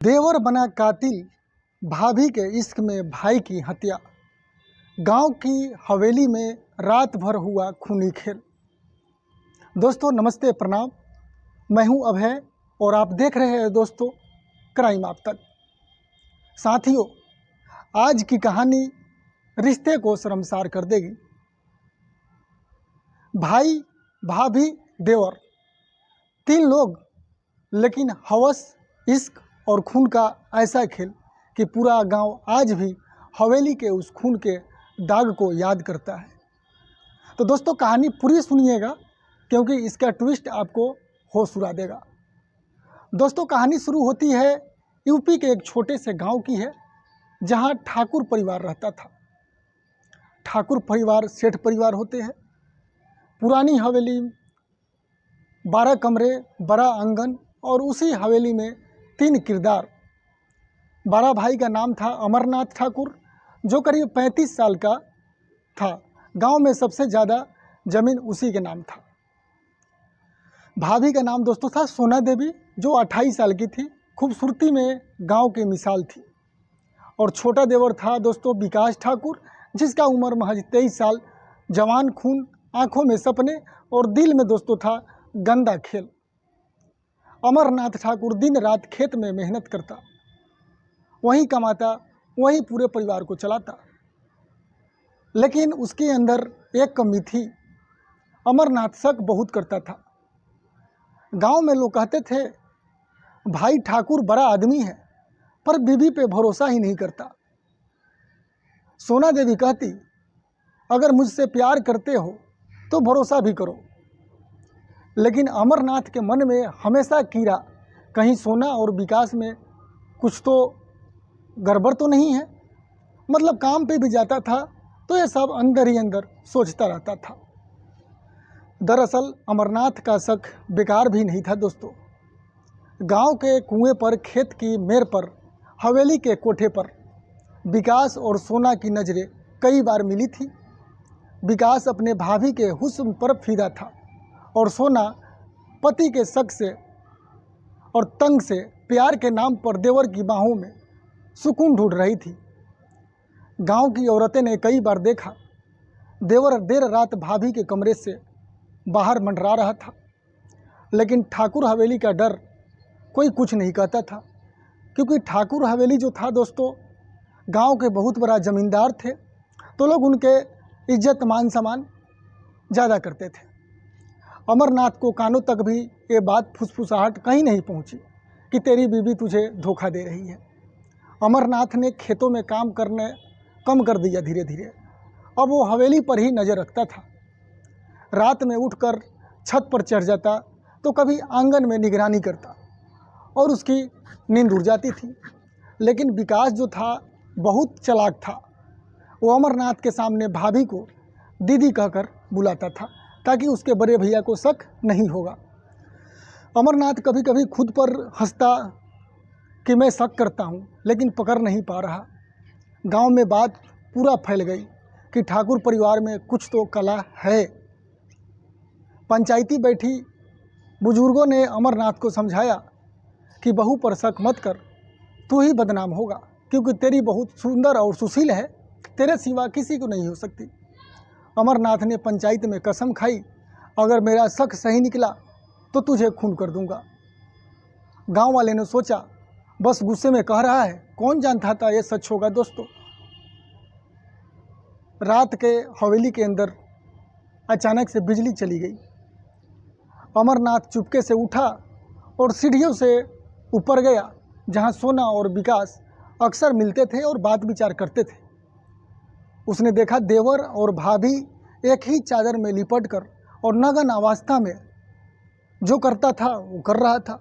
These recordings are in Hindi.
देवर बना कातिल, भाभी के इश्क में भाई की हत्या। गांव की हवेली में रात भर हुआ खूनी खेल। दोस्तों नमस्ते, प्रणाम। मैं हूं अभय और आप देख रहे हैं दोस्तों क्राइम आप तक। साथियों, आज की कहानी रिश्ते को शर्मसार कर देगी। भाई, भाभी, देवर, तीन लोग, लेकिन हवस, इश्क और खून का ऐसा खेल कि पूरा गांव आज भी हवेली के उस खून के दाग को याद करता है। तो दोस्तों कहानी पूरी सुनिएगा क्योंकि इसका ट्विस्ट आपको होश उड़ा देगा। दोस्तों कहानी शुरू होती है यूपी के एक छोटे से गांव की है जहां ठाकुर परिवार रहता था। ठाकुर परिवार सेठ परिवार होते हैं। पुरानी हवेली, 12 कमरे, बड़ा आंगन और उसी हवेली में 3 किरदार। बड़ा भाई का नाम था अमरनाथ ठाकुर जो करीब 35 साल का था। गांव में सबसे ज़्यादा जमीन उसी के नाम था। भाभी का नाम दोस्तों था सोना देवी जो 28 साल की थी। खूबसूरती में गांव की मिसाल थी। और छोटा देवर था दोस्तों विकास ठाकुर जिसका उम्र महज 23 साल। जवान खून, आंखों में सपने और दिल में दोस्तों था गंदा खेल। अमरनाथ ठाकुर दिन रात खेत में मेहनत करता, वहीं कमाता, वहीं पूरे परिवार को चलाता। लेकिन उसके अंदर एक कमी थी। अमरनाथ शक बहुत करता था। गांव में लोग कहते थे भाई ठाकुर बड़ा आदमी है पर बीवी पे भरोसा ही नहीं करता। सोना देवी कहती अगर मुझसे प्यार करते हो तो भरोसा भी करो। लेकिन अमरनाथ के मन में हमेशा कीड़ा, कहीं सोना और विकास में कुछ तो गड़बड़ तो नहीं है। मतलब काम पे भी जाता था तो ये सब अंदर ही अंदर सोचता रहता था। दरअसल अमरनाथ का शक बेकार भी नहीं था दोस्तों। गांव के कुएं पर, खेत की मेड़ पर, हवेली के कोठे पर विकास और सोना की नज़रें कई बार मिली थी। विकास अपने भाभी के हुस्न पर फिदा था और सोना पति के शक से और तंग से प्यार के नाम पर देवर की बाहों में सुकून ढूंढ रही थी। गांव की औरतें ने कई बार देखा देवर देर रात भाभी के कमरे से बाहर मंडरा रहा था। लेकिन ठाकुर हवेली का डर कोई कुछ नहीं कहता था क्योंकि ठाकुर हवेली जो था दोस्तों गांव के बहुत बड़ा ज़मींदार थे तो लोग उनके इज्जत मान सम्मान ज़्यादा करते थे। अमरनाथ को कानों तक भी ये बात फुसफुसाहट कहीं नहीं पहुंची कि तेरी बीवी तुझे धोखा दे रही है। अमरनाथ ने खेतों में काम करने कम कर दिया धीरे धीरे। अब वो हवेली पर ही नज़र रखता था। रात में उठकर छत पर चढ़ जाता तो कभी आंगन में निगरानी करता और उसकी नींद उड़ जाती थी। लेकिन विकास जो था बहुत चालाक था। वो अमरनाथ के सामने भाभी को दीदी कहकर बुलाता था ताकि उसके बड़े भैया को शक नहीं होगा। अमरनाथ कभी कभी खुद पर हंसता कि मैं शक करता हूँ लेकिन पकड़ नहीं पा रहा। गांव में बात पूरा फैल गई कि ठाकुर परिवार में कुछ तो कला है। पंचायती बैठी बुजुर्गों ने अमरनाथ को समझाया कि बहू पर शक मत कर, तू ही बदनाम होगा क्योंकि तेरी बहुत सुंदर और सुशील है, तेरे सिवा किसी को नहीं हो सकती। अमरनाथ ने पंचायत में कसम खाई अगर मेरा शक सही निकला तो तुझे खून कर दूंगा। गांव वाले ने सोचा बस गुस्से में कह रहा है, कौन जानता था ये सच होगा। दोस्तों रात के हवेली के अंदर अचानक से बिजली चली गई। अमरनाथ चुपके से उठा और सीढ़ियों से ऊपर गया जहां सोना और विकास अक्सर मिलते थे और बात विचार करते थे। उसने देखा देवर और भाभी एक ही चादर में लिपट कर और नगन अवस्था में जो करता था वो कर रहा था।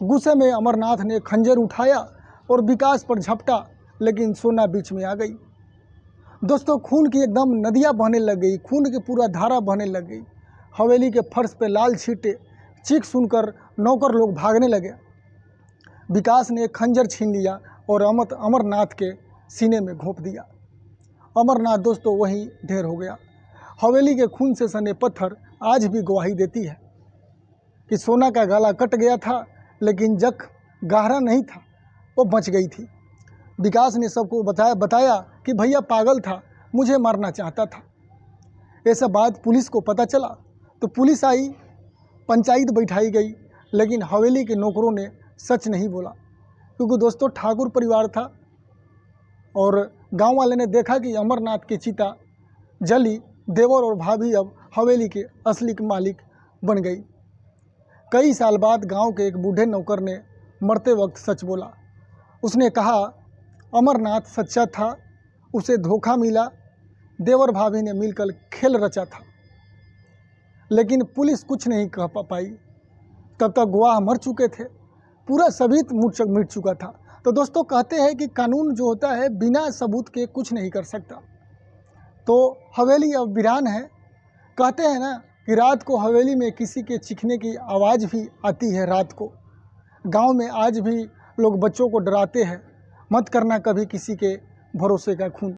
गुस्से में अमरनाथ ने खंजर उठाया और विकास पर झपटा, लेकिन सोना बीच में आ गई। दोस्तों खून की एकदम नदियाँ बहने लग गई, खून की पूरा धारा बहने लग गई। हवेली के फर्श पे लाल छींटे, चीख सुनकर नौकर लोग भागने लगे। विकास ने खंजर छीन लिया और अमरनाथ के सीने में घोंप दिया। अमरनाथ दोस्तों वहीं ढेर हो गया। हवेली के खून से सने पत्थर आज भी गवाही देती है कि सोना का गला कट गया था लेकिन जख्म गहरा नहीं था। वो बच गई थी। विकास ने सबको बताया कि भैया पागल था, मुझे मारना चाहता था। ये सब बात पुलिस को पता चला तो पुलिस आई, पंचायत बैठाई गई, लेकिन हवेली के नौकरों ने सच नहीं बोला, क्योंकि दोस्तों ठाकुर परिवार था और गांव वाले ने देखा कि अमरनाथ की चिता जली। देवर और भाभी अब हवेली के असली मालिक बन गई। कई साल बाद गांव के एक बूढ़े नौकर ने मरते वक्त सच बोला। उसने कहा अमरनाथ सच्चा था, उसे धोखा मिला, देवर भाभी ने मिलकर खेल रचा था। लेकिन पुलिस कुछ नहीं कह पाई, तब तक गवाह मर चुके थे, पूरा सबूत मिट चुका था। तो दोस्तों कहते हैं कि कानून जो होता है बिना सबूत के कुछ नहीं कर सकता। तो हवेली अब वीरान है। कहते हैं ना कि रात को हवेली में किसी के चीखने की आवाज़ भी आती है। रात को गांव में आज भी लोग बच्चों को डराते हैं, मत करना कभी किसी के भरोसे का खून।